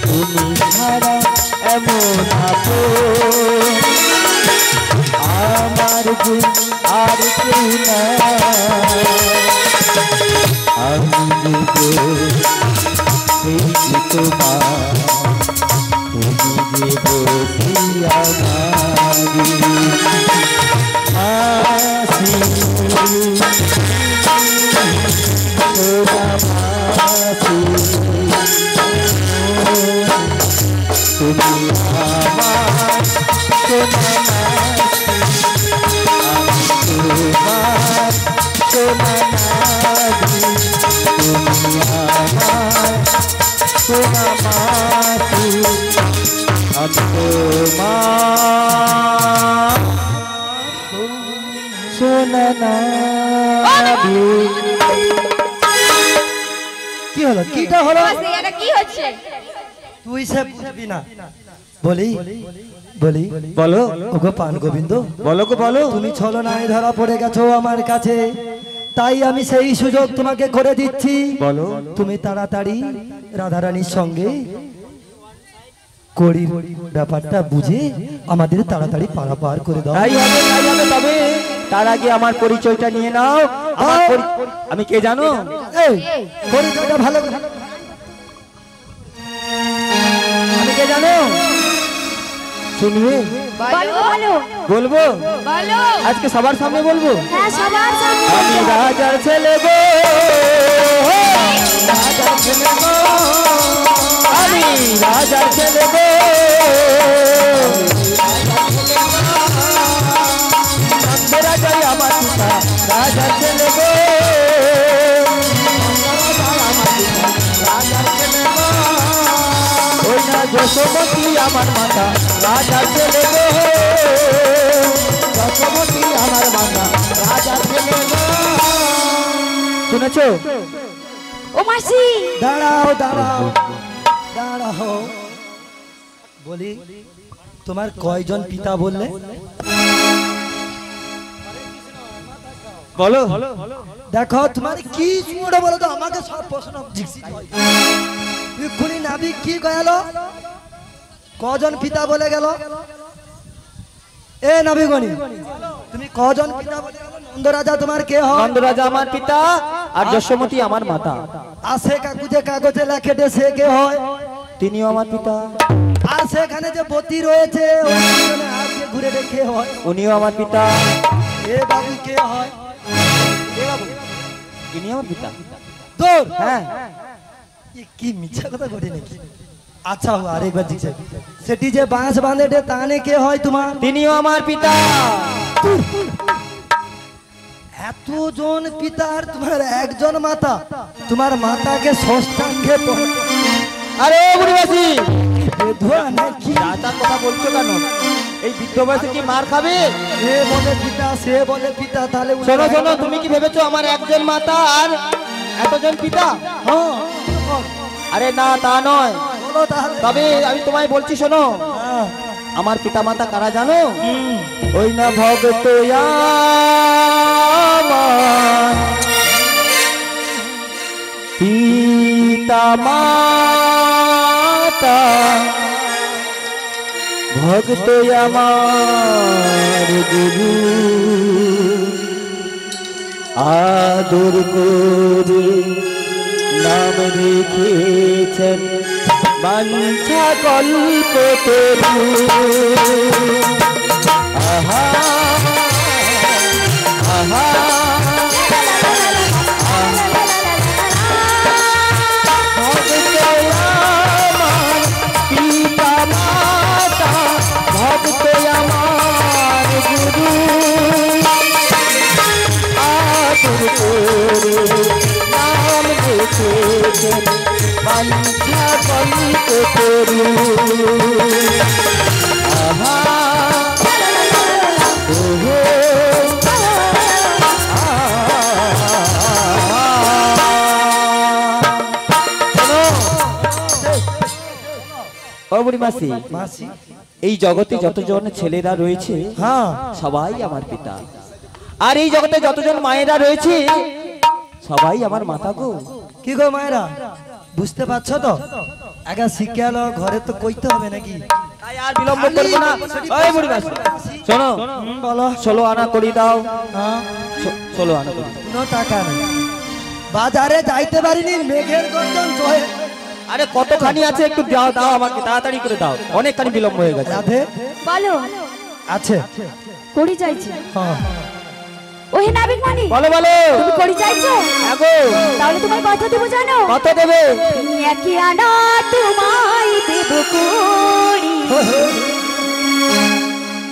তুমি ছাড়া এমন আপন আমার যে আর কেউ নাই। আমি যে তোমার, তুমি যে বসিয়া মারি আসি মাসি, তুমি আমার সোনা তোমার সোনা মাসি, আমি তোমার সোনা নাবি। কি হলো? কিটা হলো? মাসি এটা কি হচ্ছে? তুই সে বুঝবি না। বলি বলি বলো ওগো পান গোবিন্দ, বলো গো বলো। তুমি ছলনায় ধরা পড়ে গেছো আমার কাছে, তাই আমি সেই সুযোগ তোমাকে করে দিচ্ছি। বলো তুমি তাড়াতাড়ি রাধারানীর সঙ্গে করির ব্যাপারটা বুঝে আমাদের তাড়াতাড়ি পারাপার করে দাও। তাই হবে তাই হবে, তবে তার আগে আমার পরিচয়টা নিয়ে নাও। আমার আমি কে জানো? এই পরিচয়টা ভালো করে আমি কে জানো? শুনবে? বলো বলো বলবো বলো। আজকে সবার সামনে বলবো। হ্যাঁ সবার সামনে আমি রাজার ছেলে গো, রাজার ছেলে গো, আমি রাজার ছেলে গো, রাজাই আমার পিতা, রাজার ছেলে গো, রাজার ছেলে গো, ওই না যশোমতী আমার মাতা, রাজার ছেলে গো, যশোমতী আমার মাতা, রাজার ছেলে গো। শুনেছো? ও মাসি দাঁড়াও দাঁড়াও দাঁড়াও, বলি তোমার কয়জন পিতা বললে? বলো দেখো তোমার কি শুনে বলো তো, আমাকে সব প্রশ্ন জিজ্ঞেস হয়। এক্ষুনি নাবিক কি গেল, কজন পিতা বলে গেল? এ নাবিগণি, তুমি কজন পিতা বলে গেল? নন্দরাজা তোমার কে হয়? নন্দরাজা আমার পিতা আর যশোমতী আমার মাতা। আর সে কাকুজে কাগজে লেখেটে সে কে হয়? তিনিও আমার পিতা। আর সেখানে যে বতী রয়েছে ওই পিছনে হাত দিয়ে ঘুরে রেখে হয়, উনিও আমার পিতা। এ বাবু কে হয়? এ বাবু ইনি আমার পিতা। তোর? হ্যাঁ এ কি মিথ্যা কথা ঘটে নাকি? আচ্ছা আরেকবার জিজ্ঞাসা, সেটি যে বাঁশ বাঁধে তানে কে হয় তোমার? তিনিও আমার পিতা। এতজন পিতার তোমার একজন মাতা, তোমার মাতাকে ষষ্ঠাঙ্গে আরে বুড়িবাসী, বেধুয়া নাকি? রাজার কথা বলছো কেন? এই বৃদ্ধ বয়সে কি মার খাবে? এ বলে পিতা সে বলে পিতা, তাহলে শোনো শোনো, তুমি কি ভেবেছো আমার একজন মাতা আর এতজন পিতা? হ্যাঁ আরে না, তা নয়। বলো তাহলে। তবে আমি তোমায় বলছি, শোনো, হ্যাঁ, আমার পিতা মাতা কারা জানো? ওই না ভগত আমার পিতা মাতা, ভক্ত আমার গুরু, আদর করে নাম রেখেছেন বাঞ্ছা কল্প তরু। আহা আহা ভক্ত আমার পিতা মাতা, ভক্ত আমার গুরু, আদর করে করু আহা ওহো ও বুড়ি মাসি মাসি এই জগতে যতজন ছেলেরা রয়েছে হ্যাঁ সবাই আমার পিতা, আর এই জগতে যতজন মায়েরা রয়েছে সবাই আমার মাতা গো। কি গো মায়েরা বুঝতে পারছো তো? আগে শিখালো ঘরে তো কইতে হবে নাকি? তাই আর বিলম্ব করবো না। ওই বুড়ি মাসি শোনো, বলো 16 আনা করি দাও। হ্যাঁ 16 আনা করি দাও। কোনো টাকা নেই, বাজারে যাইতে পারিনি, মেঘের গর্জন জয়। আরে কতখানি আছে একটু দাও, দাও আমাকে তাড়াতাড়ি করে দাও, অনেকখানি বিলম্ব হয়ে গেছে। রাধে বলো আছে করি চাইছি। হ্যাঁ ওহে নাবিক মনি, বলো বলো। তুমি করি চাইছো? হ্যাঁ গো। তাহলে তোমায় কত দেবো জানো? কত দেবে? একই আনা তোমায় দেব করি,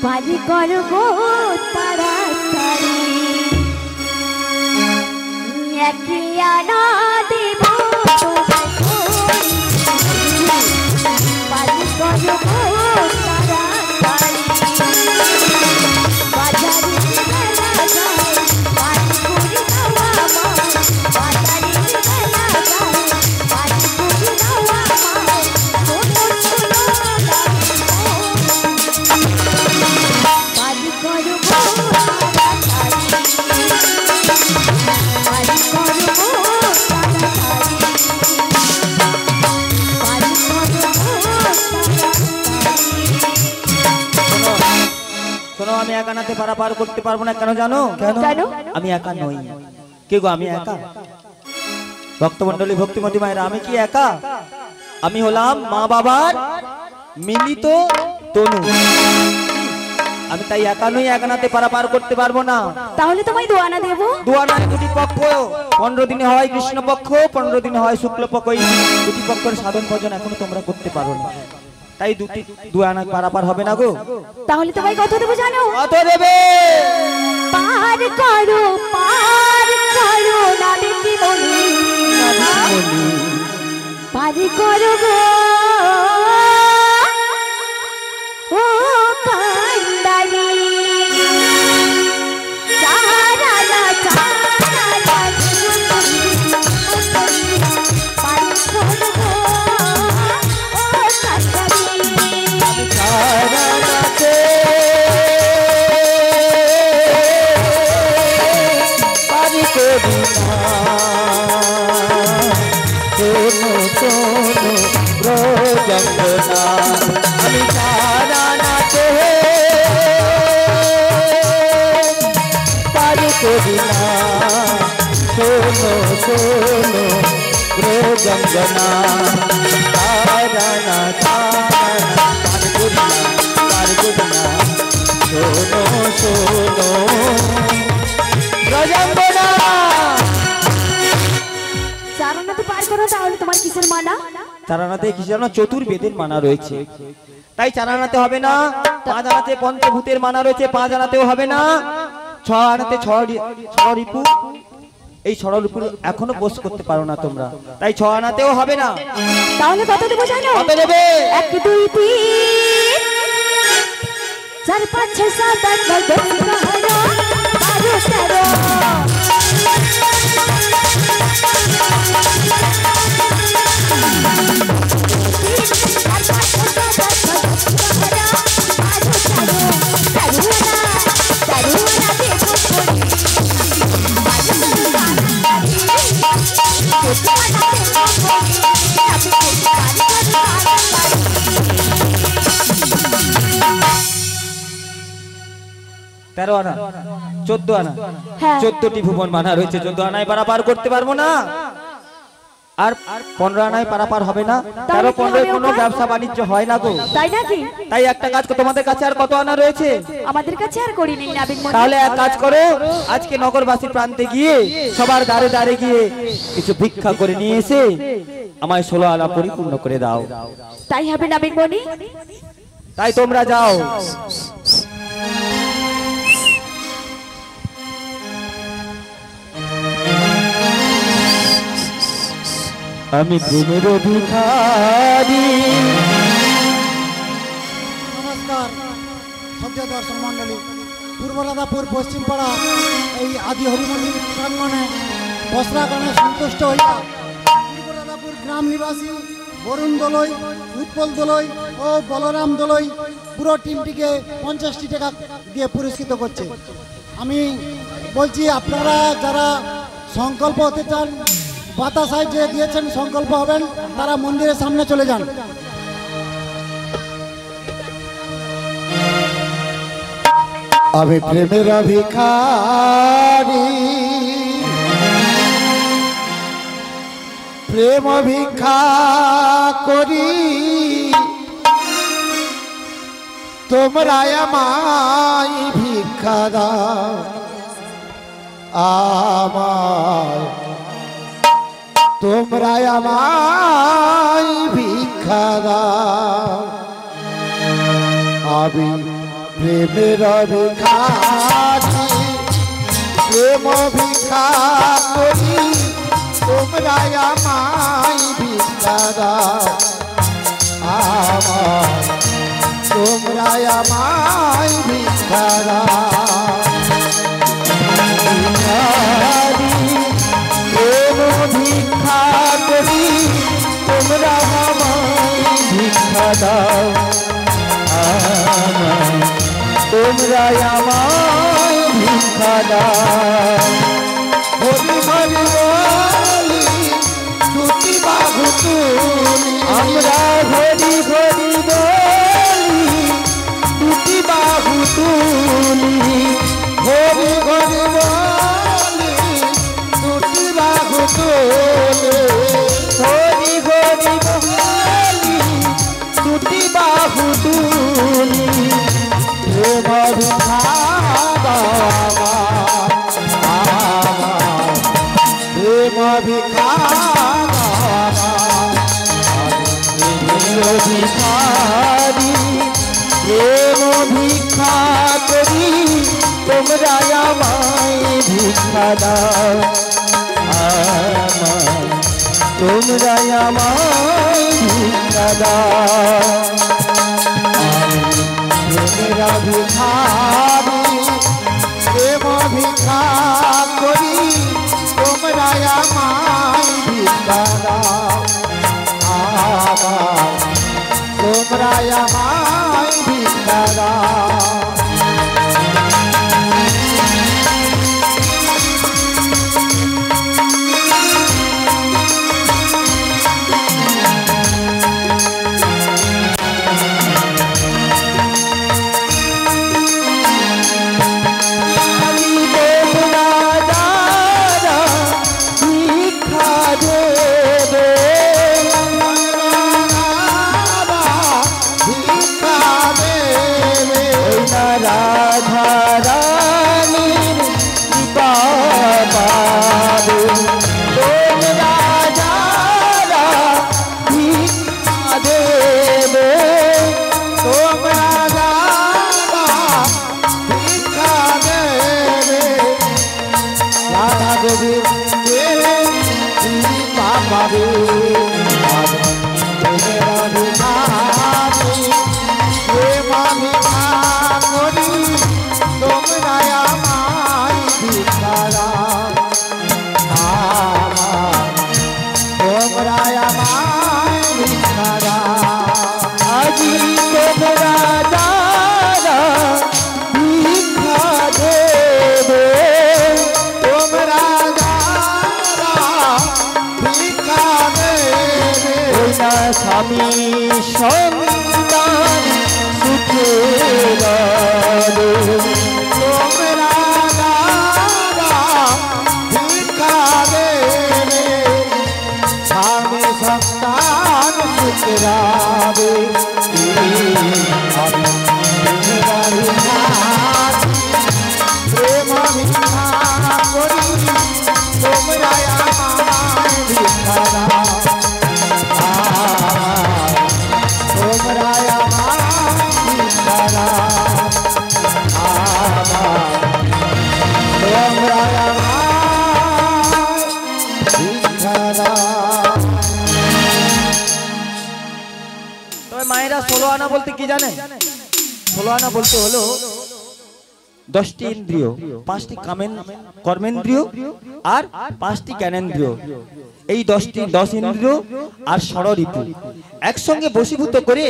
পারি করবো তাড়াতাড়ি। একই আনা দেব তোমায় করি, পারি করবো তাড়াতাড়ি। বাজারে মেলা যায়, পারি করি দাও আমায়। বাজারে মেলা যায়, পারি করি দাও আমায়। শোনো শোনো পারি করবো তাড়াতাড়ি, পারি করবো তাড়াতাড়ি, পারি শোনো, আমি একা নাতে পারাপার করতে পারবো না। কেন জানো? কেন? কেন? আমি একা নই। কে গো? আমি একা? ভক্তমণ্ডলী, ভক্তিমতী মায়েরা, আমি কি একা? আমি হলাম মা বাবার মিলিত তনু। আমি তাই একা নই, একা নাতে পারাপার করতে পারবো না। তাহলে তোমায় দোয়ানা দেবো। দুয়ানায় দুটি পক্ষ, 15 দিনে হয় কৃষ্ণ পক্ষ, 15 দিনে হয় শুক্ল পক্ষ। এই দুটি পক্ষের সাধন ভজন এখনো তোমরা করতে পারো না, তাই দুটি দুয়ানা পারাপার হবে না গো। তাহলে তোমায় কত দেবো জানো? কত দেবে? পার করো নাবিক মনি, পার করো গো ও কান্দারি। চারালা চারালা পার করো গো ও কান্দারি। চারানাতে পারি করি না, শোনো শোনো ব্রজঙ্গনা। আমি চারানাতে পারি করি না, শোনো শোনো ব্রজঙ্গনা। চারানা চারানা পার করি না, পার করি না, শোনো শোনো ব্রজঙ্গনা। চারানাতে পার করো, তাহলে তোমার কিসের মানা? চারানাতে কি জানো? চতুর্বেদের মানা রয়েছে, তাই চারানাতে হবে না। 5 আনাতে পঞ্চভূতের মানা রয়েছে, 5 আনাতেও হবে না। 6 আনাতে ষড়রিপু, এই ষড়রিপু এখনো পোষ করতে পারো না তোমরা, তাই 6 আনাতেও হবে না। তাহলে কত দেবো জানো? কত দেবে? 1 2 3 4 5 6 7 8 9 10 11 তেরো আনা, 14 আনা, হ্যাঁ। 14টি ভুবন মানা রয়েছে। 14 আনায় পারাপার করতে পারবো না, আর 15 আনায় পারাপার হবে না। 13 15 কোনো ব্যবসা বাণিজ্য হয় না গো। তাই নাকি? তাই একটা কাজ করো, তোমাদের কাছে আর কত আনা রয়েছে? আমাদের কাছে আর করি নেই নাবিক মনি। তাহলে এক কাজ করো, আজকে নগরবাসীর প্রান্তে গিয়ে সবার দ্বারে দ্বারে গিয়ে কিছু ভিক্ষা করে নিয়ে এসে আমায় 16 আনা পরিপূর্ণ করে দাও। তাই হবে নাবিক মনি। তাই তোমরা যাও। আমি প্রেমের অধিকারী। নমস্কার সজ্জা দর্শন মণ্ডলী, পূর্ব রাধাপুর পশ্চিমপাড়া এই আদি হরিমন্দির প্রাঙ্গণে বসরা গানে সন্তুষ্ট হইয়া পূর্ব রাধাপুর গ্রাম নিবাসী বরুণ দোলই, উৎপল দোলই ও বলরাম দোলই পুরো টিমটিকে 50টি টাকা দিয়ে পুরস্কৃত করছে। আমি বলছি আপনারা যারা সংকল্প হতে চান, বাতাসায় যে দিয়েছেন সংকল্প হবেন, তারা মন্দিরের সামনে চলে যান। আমি প্রেমের ভিখারি, প্রেম ভিক্ষা করি, তোমরা আমায় ভিক্ষা দাও, আমায় তোমরা আমায় ভিক্ষা দাও। আমি প্রেমের ভিখারি, প্রেম ভিক্ষা করি, তোমরা আমায় ভিক্ষা দাও, আমায় তোমরা আমায় ভিক্ষা দাও। প্রেম ভিক্ষা করি, তোমরা আমায় ভিক্ষা দাও, তোমরা আমায় ভিক্ষা দাও। হরি হরি বলি, দুটি বাহু তুলি, আমরা হরি হরি বলি, দুটি বাহু তুলি, হরি হরি বলি, দুটি বাহু তুলি, হরি হরি বলি, দুটি বাহু তুলি। প্রেম ভিক্ষা দাও আমায়, প্রেম ভিক্ষা ভিখারি, প্রেম ভিক্ষা করি, তোমরা আমায় ভিক্ষা দাও, আমায় তোমরা আমায় ভিক্ষা দাও। প্রেমের ভিখারি, প্রেম ভিক্ষা করি, তোমরা আমায় ভিক্ষা দাও, আমায় তোমরা আমায় ভিক্ষা দাও। স্বামী সন্তান সুখে তোমরা ভিক্ষা দেবে, স্বামী সন্তান সুখরাবে। প্রেম ভিক্ষা করি, তোমরা আমায় ভিক্ষা দাও, তোমরা আমায় ভিক্ষা দাও, তোমরা আমায় ভিক্ষা দাও। ষোলো আনা বলতে কি জানেন? 16 আনা বলতে হলো 10টি ইন্দ্রিয়, 5টি কর্মেন্দ্রিয় আর 5টি জ্ঞানেন্দ্রিয়। এই 10 ইন্দ্রিয় আর ষড়রিপু একসঙ্গে বশীভূত করে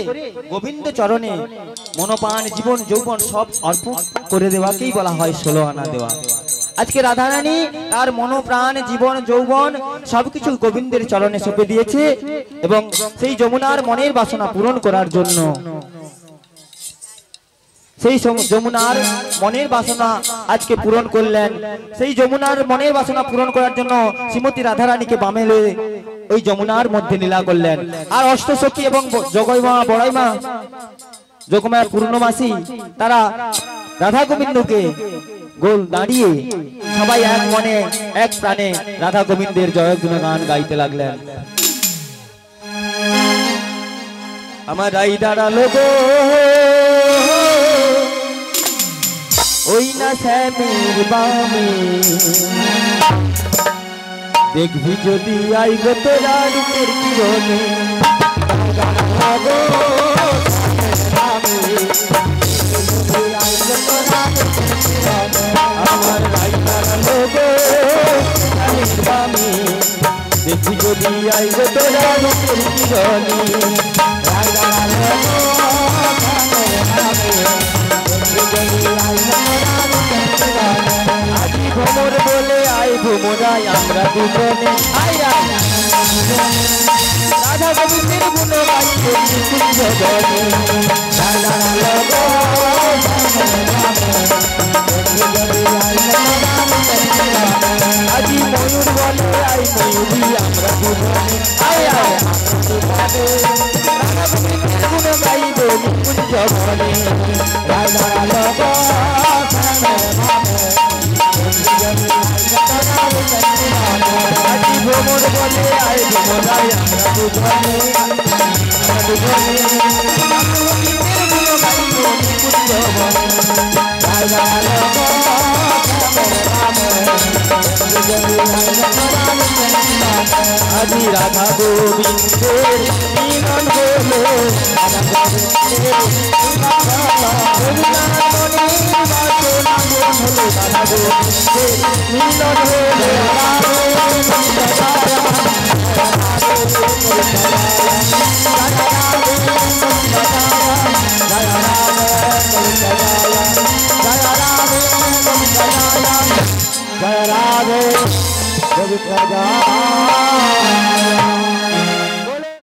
গোবিন্দ চরণে মনোপ্রাণ জীবন যৌবন সব অর্পণ করে দেওয়াকেই বলা হয় 16 আনা দেওয়া। আজকে রাধারানী তার মনোপ্রাণ জীবন যৌবন সবকিছু গোবিন্দের চরণে সঁপে দিয়েছে এবং সেই যমুনার মনের বাসনা পূরণ করার জন্য, সেই যমুনার মনের বাসনা আজকে পূরণ করলেন। সেই যমুনার মনের বাসনা পূরণ করার জন্য শ্রীমতী রাধারানীকে বামে লয়ে ওই যমুনার মধ্যে লীলা করলেন। আর অষ্টসখী এবং জগমা বড়াইমা যোগমায়া পূর্ণমাসী তারা রাধা গোবিন্দকে গোল দাঁড়িয়ে সবাই এক মনে এক প্রাণে রাধা গোবিন্দের জয় গুণগান গাইতে লাগলেন। আমার রাই দাঁড়ালো গো ওই না শ্যামের বামে, দেখবি যদি আইব তোরা রূপের কিরণে। আমার রাই দাঁড়ালো গো শ্যামের বামে, দেখবি যদি আইব তোরা রূপের কিরণে। রাই দাঁড়ালো গো আজি ভ্রমর বলে আয় ভ্রমরাই আমরা দুজনে আয় আয় রাধা গোবিন্দের গুণ গাইতে জগনে। আজি ময়ূর বলে আয় ময়ূরী আমরা দুজনে আয় আয় রাধা গোবিন্দের গুণ গাইবে নিকুঞ্জ জগনে। আজি ভ্রমর বলে আয় ভ্রমরাই আমরা দুজনে আজি রাধা গোবিন্দের মিলন হলো, মিলন হলো जय राधे गोविंद।